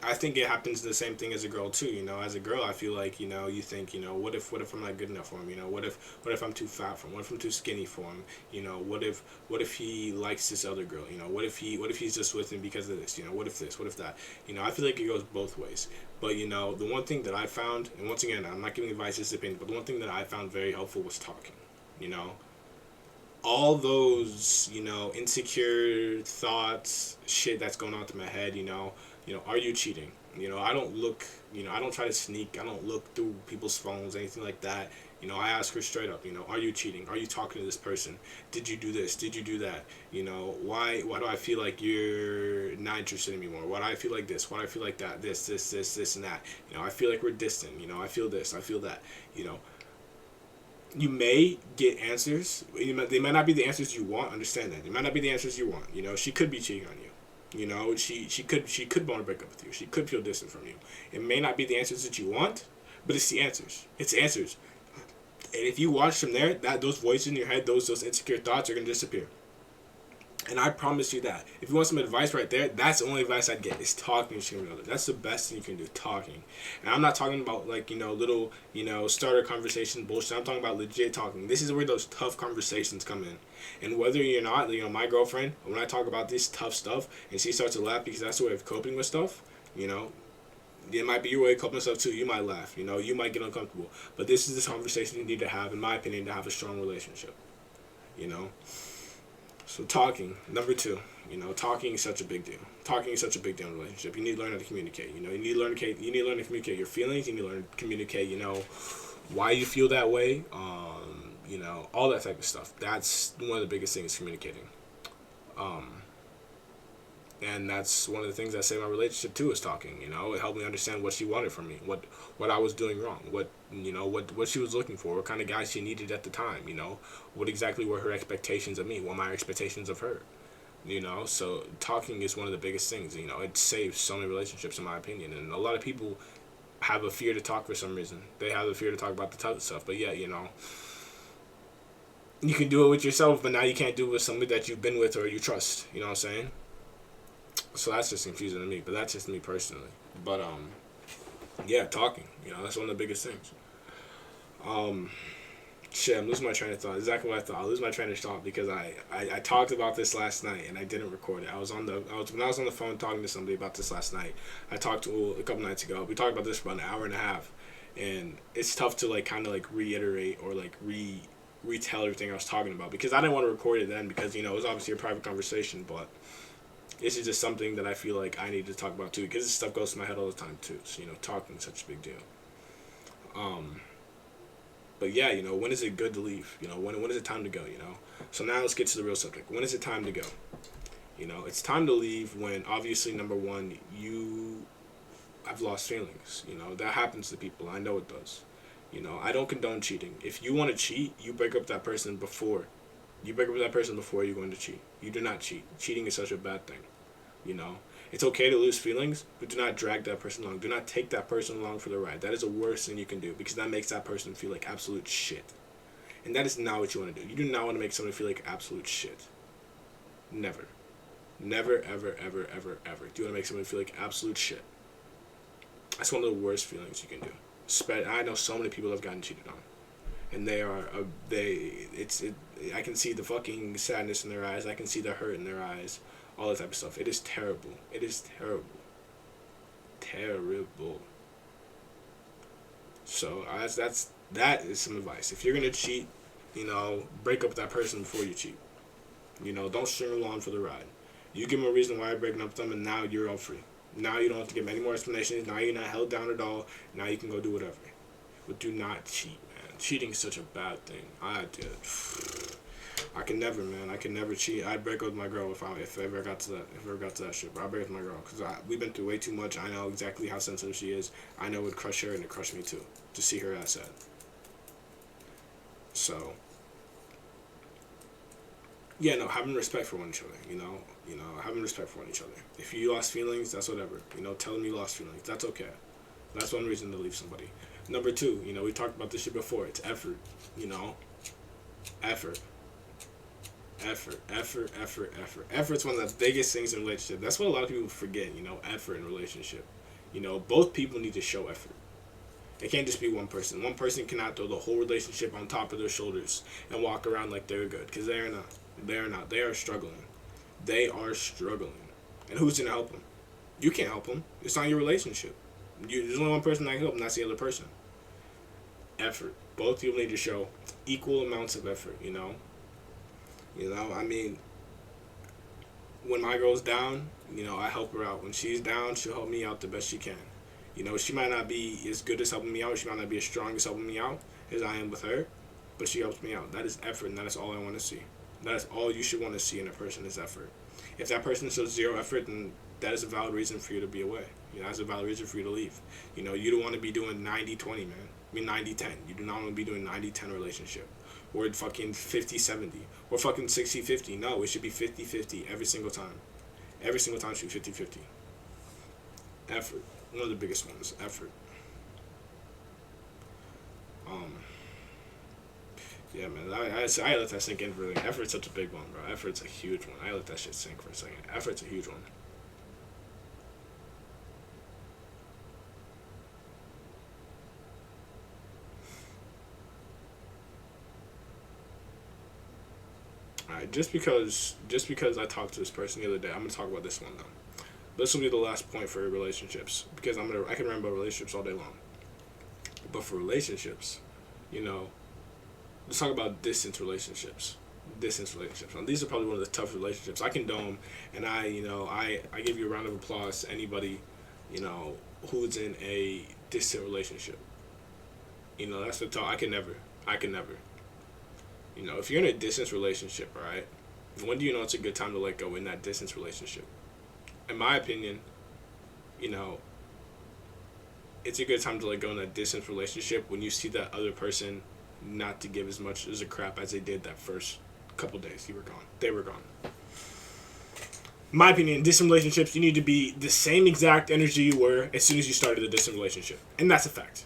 I think it happens the same thing as a girl too. You know, as a girl, I feel like, you know, you think, you know, what if I'm not good enough for him? You know, what if I'm too fat for him? What if I'm too skinny for him? You know, what if he likes this other girl? You know, what if he's just with him because of this? You know, what if this? What if that? You know, I feel like it goes both ways. But you know, the one thing that I found, and once again, I'm not giving advice, this opinion, but the one thing that I found very helpful was talking. You know, all those, you know, insecure thoughts, shit that's going on through my head, are you cheating? You know, I don't look, I don't try to sneak, I don't look through people's phones, anything like that. You know, I ask her straight up, are you cheating? Are you talking to this person? Did you do this? Did you do that? You know, why do I feel like you're not interested in me more? Why do I feel like this? Why do I feel like that? This, and that. You know, I feel like we're distant. You know, I feel this, I feel that. You know, you may get answers. They might not be the answers you want. Understand that. They might not be the answers you want. You know, she could be cheating on you. You know, she could want to break up with you. She could feel distant from you. It may not be the answers that you want, but it's the answers. It's answers. And if you watch from there, that those voices in your head, those insecure thoughts are gonna disappear. And I promise you that. If you want some advice right there, that's the only advice I'd get is talking to your other. That's the best thing you can do, talking. And I'm not talking about like, little, starter conversation bullshit. I'm talking about legit talking. This is where those tough conversations come in. And whether you're not, my girlfriend, when I talk about this tough stuff and she starts to laugh because that's the way of coping with stuff, it might be your way of coping with stuff too. You might laugh, you might get uncomfortable. But this is the conversation you need to have, in my opinion, to have a strong relationship, you know? So talking, number two, talking is such a big deal. Talking is such a big deal in a relationship. You need to learn how to communicate. You need to learn to communicate your feelings. You need to learn to communicate, why you feel that way. All that type of stuff. That's one of the biggest things, communicating. And that's one of the things that saved my relationship too, is talking. It helped me understand what she wanted from me, what I was doing wrong, what she was looking for, what kind of guy she needed at the time. What exactly were her expectations of me, what my expectations of her. So talking is one of the biggest things. It saves so many relationships, in my opinion. And a lot of people have a fear to talk for some reason. They have a fear to talk about the tough stuff. But yeah, you can do it with yourself, but now you can't do it with somebody that you've been with or you trust. You know what I'm saying? So that's just confusing to me, but that's just me personally. But yeah, talking. That's one of the biggest things. Shit, I'm losing my train of thought. Exactly what I thought. I lose my train of thought because I talked about this last night and I didn't record it. When I was on the phone talking to somebody about this last night. I talked to a couple nights ago. We talked about this for about an hour and a half, and it's tough to like kind of like reiterate or like retell everything I was talking about because I didn't want to record it then because it was obviously a private conversation, but this is just something that I feel like I need to talk about too, because this stuff goes to my head all the time too. So talking is such a big deal. But yeah, when is it good to leave? When is it time to go? So now let's get to the real subject. When is it time to go? It's time to leave when obviously, number one, you have lost feelings. That happens to people. I know it does. I don't condone cheating. If you want to cheat, you break up with that person before. You break up with that person before you're going to cheat. You do not cheat. Cheating is such a bad thing. It's okay to lose feelings, but do not drag that person along. Do not take that person along for the ride. That is the worst thing you can do because that makes that person feel like absolute shit. And that is not what you want to do. You do not want to make somebody feel like absolute shit. Never. Never, ever, ever, ever, ever. Do you want to make somebody feel like absolute shit? That's one of the worst feelings you can do. I know so many people have gotten cheated on. And I can see the fucking sadness in their eyes. I can see the hurt in their eyes. All that type of stuff. It is terrible. It is terrible. Terrible. So that is some advice. If you're gonna cheat, break up with that person before you cheat. Don't string along for the ride. You give them a reason why you're breaking up with them, and now you're all free. Now you don't have to give any more explanations. Now you're not held down at all. Now you can go do whatever. but do not cheat, man. Cheating is such a bad thing. I did. I can never, man. I can never cheat. I'd break up with my girl if I ever got to that. If I ever got to that shit, but I'd break up with my girl because we've been through way too much. I know exactly how sensitive she is. I know it would crush her and it crushed me too to see her that sad. So, yeah, no, having respect for one another. Having respect for each other. If you lost feelings, that's whatever. Tell them you lost feelings. That's okay. That's one reason to leave somebody. Number two, we talked about this shit before. It's effort. Effort. Effort's one of the biggest things in a relationship. That's what a lot of people forget, effort in a relationship. Both people need to show effort. It can't just be one person. One person cannot throw the whole relationship on top of their shoulders and walk around like they're good, because they are not. They are not. They are struggling. They are struggling. And who's going to help them? You can't help them. It's not your relationship. There's only one person that can help them, that's the other person. Effort. Both people need to show equal amounts of effort, I mean, when my girl's down, I help her out. When she's down, she'll help me out the best she can. She might not be as good as helping me out. She might not be as strong as helping me out as I am with her, but she helps me out. That is effort, and that is all I want to see. That is all you should want to see in a person is effort. If that person shows zero effort, then that is a valid reason for you to be away. That's a valid reason for you to leave. You don't want to be doing 90-20, man. I mean 90-10. You do not want to be doing 90-10 relationship. Or fucking 50-70. Or fucking 60-50. No, it should be 50-50 every single time. Every single time it should be 50-50. Effort. One of the biggest ones. Effort. Yeah, man. I let that sink in for a second. Effort's such a big one, bro. Effort's a huge one. I let that shit sink for a second. Effort's a huge one. Alright, just because I talked to this person the other day, I'm gonna talk about this one though. This will be the last point for relationships, because I can remember relationships all day long. But for relationships, let's talk about distance relationships. Now, these are probably one of the toughest relationships. I condone, and I give you a round of applause to anybody, who's in a distant relationship. That's the talk. I can never. If you're in a distance relationship, right, when do you know it's a good time to let go in that distance relationship? In my opinion, it's a good time to let go in that distance relationship when you see that other person not to give as much as a crap as they did that first couple days they were gone. In my opinion, in distant relationships, you need to be the same exact energy you were as soon as you started the distant relationship. And that's a fact.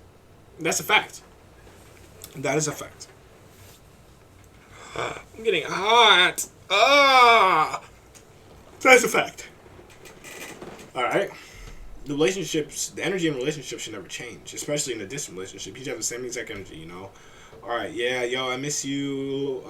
That is a fact. I'm getting hot. That's a fact. Alright? The energy in relationships should never change, especially in a distant relationship. You should have the same exact energy, Alright, yeah, yo, I miss you.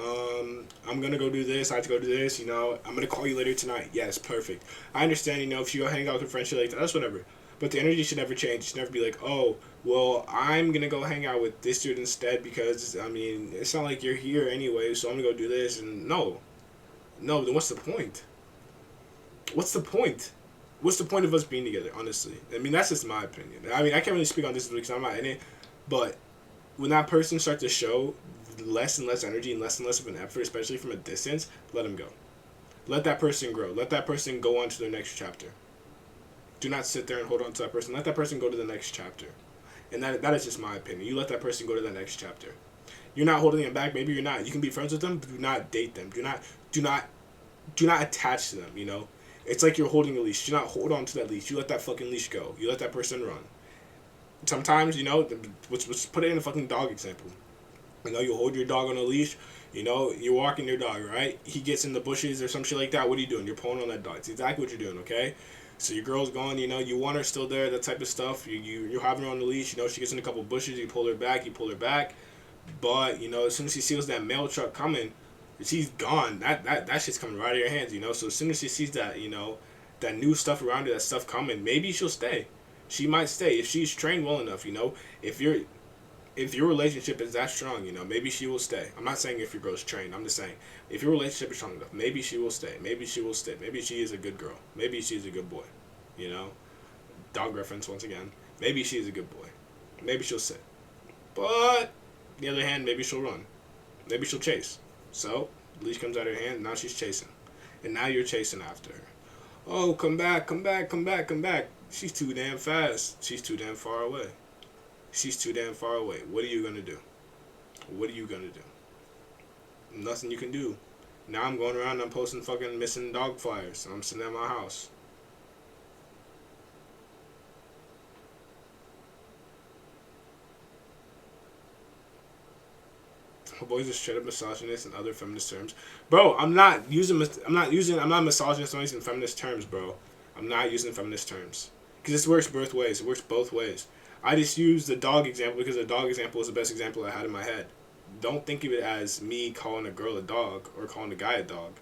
I'm gonna go do this. I have to go do this, I'm gonna call you later tonight. Yes, perfect. I understand, if you go hang out with a friend, shit like that, that's whatever. But the energy should never change. It should never be like, oh, well, I'm gonna go hang out with this dude instead because, it's not like you're here anyway, so I'm gonna go do this. And no, then what's the point? What's the point of us being together, honestly? That's just my opinion. I can't really speak on this because I'm not in it, but when that person starts to show less and less energy and less of an effort, especially from a distance, let them go. Let that person grow. Let that person go on to their next chapter. Do not sit there and hold on to that person. Let that person go to the next chapter. And that is just my opinion. You let that person go to the next chapter. You're not holding them back. Maybe you're not. You can be friends with them, but do not date them. Do not attach to them, It's like you're holding a leash. Do not hold on to that leash. You let that fucking leash go. You let that person run. Sometimes, let's put it in a fucking dog example. You hold your dog on a leash. You're walking your dog, right? He gets in the bushes or some shit like that. What are you doing? You're pulling on that dog. It's exactly what you're doing, okay? So your girl's gone, you want her still there, that type of stuff. You're having her on the leash, she gets in a couple bushes, you pull her back. But, as soon as she sees that mail truck coming, she's gone. That shit's coming right out of your hands, So as soon as she sees that, that new stuff around her, that stuff coming, maybe she'll stay. She might stay if she's trained well enough, If your relationship is that strong, maybe she will stay. I'm not saying if your girl's trained. I'm just saying if your relationship is strong enough, maybe she will stay. Maybe she is a good girl. Maybe she's a good boy. Dog reference once again. Maybe she's a good boy. Maybe she'll sit. But the other hand, maybe she'll run. Maybe she'll chase. So the leash comes out of her hand. Now she's chasing, and now you're chasing after her. Oh, come back, come back, come back, come back. She's too damn fast. She's too damn far away. She's too damn far away. What are you gonna do? What are you gonna do? Nothing you can do. Now I'm going around and I'm posting fucking missing dog flyers. I'm sitting at my house. Boys are straight up misogynist and other feminist terms. Bro, I'm not misogynist. I'm using feminist terms, bro. I'm not using feminist terms. Because this works both ways. It works both ways. I just use the dog example because the dog example is the best example I had in my head. Don't think of it as me calling a girl a dog or calling a guy a dog.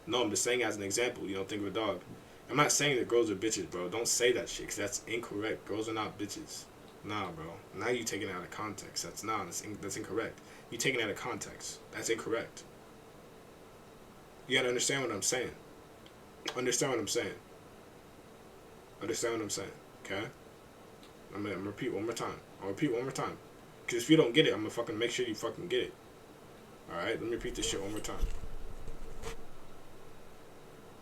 No, I'm just saying as an example. You don't think of a dog. I'm not saying that girls are bitches, bro. Don't say that shit because that's incorrect. Girls are not bitches. Nah, bro. Now you taking it out of context. That's incorrect. You taking it out of context. That's incorrect. You gotta understand what I'm saying. Understand what I'm saying. Understand what I'm saying. Okay? I'm gonna repeat one more time. I'll repeat one more time. Because if you don't get it, I'm gonna fucking make sure you fucking get it. Alright? Let me repeat this shit one more time.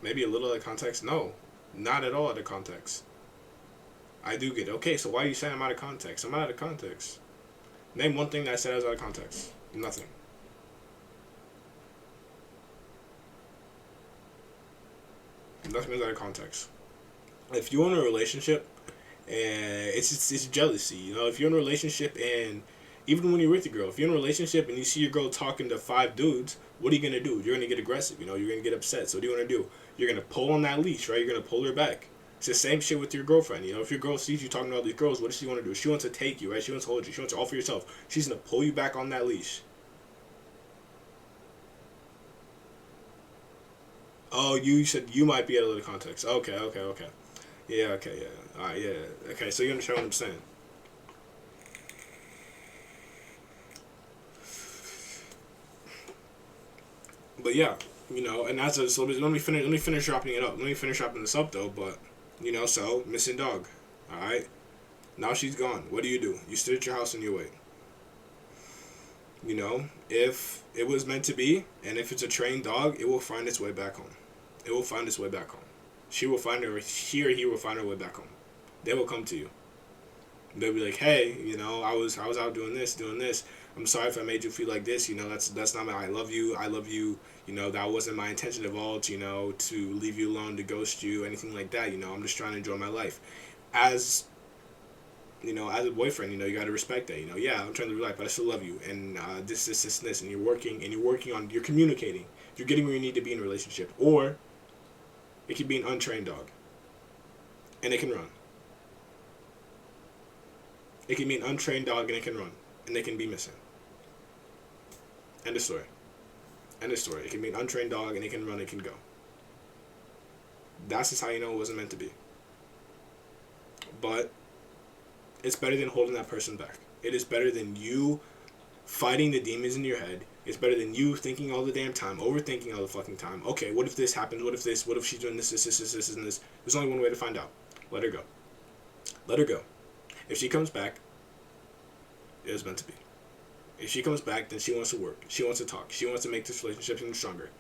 Maybe a little out of context? No. Not at all out of context. I do get it. Okay, so why are you saying I'm out of context? I'm out of context. Name one thing that I said I was out of context. Nothing. Nothing is out of context. If you're in a relationship and it's jealousy, you know, if you're in a relationship and even when you're with your girl, if you're in a relationship and you see your girl talking to 5 dudes, what are you gonna do? You're gonna get aggressive, you know, you're gonna get upset. So what do you wanna do? You're gonna pull on that leash, right? You're gonna pull her back. It's the same shit with your girlfriend, you know. If your girl sees you talking to all these girls, what does she want to do? She wants to take you, right? She wants to hold you. She wants to offer yourself. She's gonna pull you back on that leash. Oh, you said you might be out of the context. Okay, okay, okay. Yeah, okay, yeah. Alright, yeah. Okay, so you understand what I'm saying. But yeah, you know, and that's a so let me finish wrapping it up. Let me finish wrapping this up though, but you know, so missing dog. Alright? Now she's gone. What do? You sit at your house and you wait. You know, if it was meant to be, and if it's a trained dog, it will find its way back home. It will find its way back home. She will find her, she or he will find her way back home. They will come to you. They'll be like, hey, you know, I was out doing this, doing this. I'm sorry if I made you feel like this. You know, that's not my. I love you. I love you. You know, that wasn't my intention at all. To, you know, to leave you alone, to ghost you, anything like that. You know, I'm just trying to enjoy my life. As you know, as a boyfriend, you know, you got to respect that. You know, yeah, I'm trying to live life, but I still love you. And this, and you're working on, you're communicating. You're getting where you need to be in a relationship. Or it could be an untrained dog, and it can run. It can be an untrained dog, and it can run, and they can be missing. End of story. End of story. It can be an untrained dog, and it can run, it can go. That's just how you know it wasn't meant to be. But it's better than holding that person back. It is better than you fighting the demons in your head. It's better than you thinking all the damn time, overthinking all the fucking time. Okay, what if this happens? What if this? What if she's doing this, and this? There's only one way to find out. Let her go. Let her go. If she comes back, it was meant to be. If she comes back, then she wants to work. She wants to talk. She wants to make this relationship even stronger.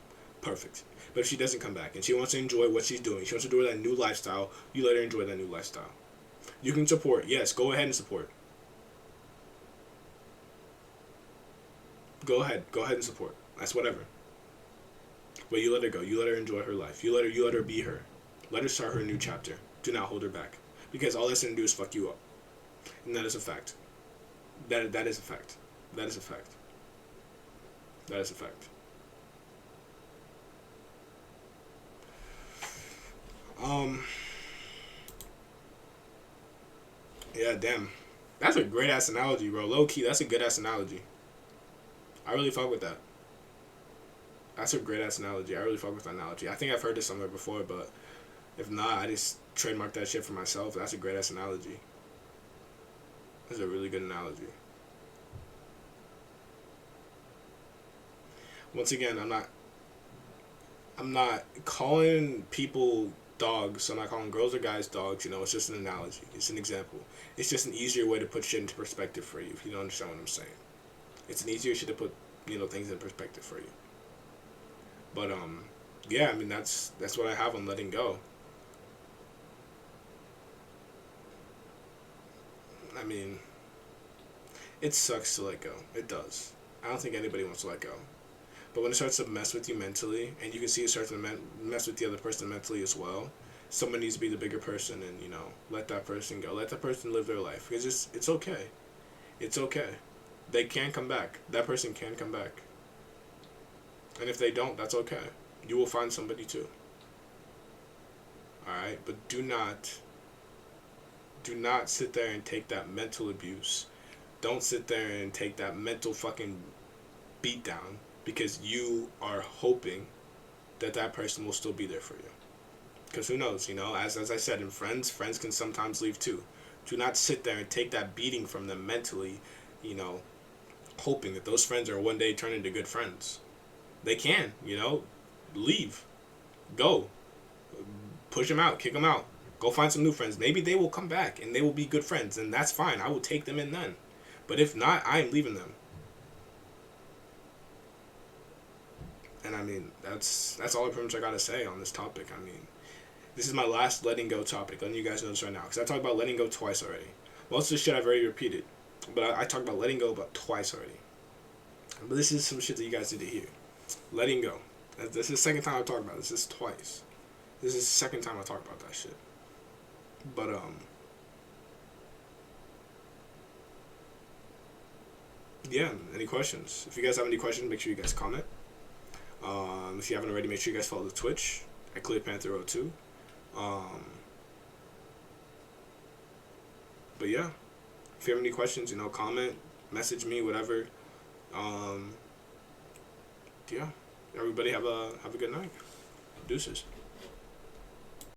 Perfect. But if she doesn't come back and she wants to enjoy what she's doing, she wants to do that new lifestyle, you let her enjoy that new lifestyle. You can support. Yes, go ahead and support. Go ahead. Go ahead and support. That's whatever. But you let her go. You let her enjoy her life. You let her be her. Let her start her new chapter. Do not hold her back. Because all that's going to do is fuck you up. And that is a fact. That is a fact. That is a fact. That is a fact. Yeah, damn. That's a great ass analogy, bro. Low key, that's a good ass analogy. I really fuck with that. That's a great ass analogy. I really fuck with that analogy. I think I've heard this somewhere before, but if not, I just trademarked that shit for myself. That's a great ass analogy. That's a really good analogy. Once again, I'm not calling people dogs. So I'm not calling girls or guys dogs. You know, it's just an analogy. It's an example. It's just an easier way to put shit into perspective for you. If you don't understand what I'm saying, it's an easier shit to put things in perspective for you. But yeah. I mean, that's what I have on letting go. I mean, it sucks to let go. It does. I don't think anybody wants to let go. But when it starts to mess with you mentally, and you can see it starts to mess with the other person mentally as well, someone needs to be the bigger person and, let that person go. Let that person live their life. Because it's okay. It's okay. They can come back. That person can come back. And if they don't, that's okay. You will find somebody too. Alright? But do not sit there and take that mental abuse. Don't sit there and take that mental fucking beat down because you are hoping that person will still be there for you. Because who knows, as I said, in friends can sometimes leave too. Do not sit there and take that beating from them mentally, hoping that those friends are one day turn into good friends. They can, leave. Go. Push them out, kick them out. Go find some new friends. Maybe they will come back and they will be good friends, and that's fine. I will take them in then. But if not, I am leaving them. And I mean, that's all I pretty much I gotta say on this topic. I mean, this is my last letting go topic. Letting you guys know this right now, because I talked about letting go twice already. Most of the shit I've already repeated, but I talked about letting go about twice already. But this is some shit that you guys need to hear. Letting go. This is the second time I've talked about this. This is twice. This is the second time I talked about that shit. But yeah. Any questions? If you guys have any questions, make sure you guys comment. If you haven't already, make sure you guys follow the Twitch at ClearPanther02. But yeah, if you have any questions, comment, message me, whatever. Yeah, everybody have a good night. Deuces.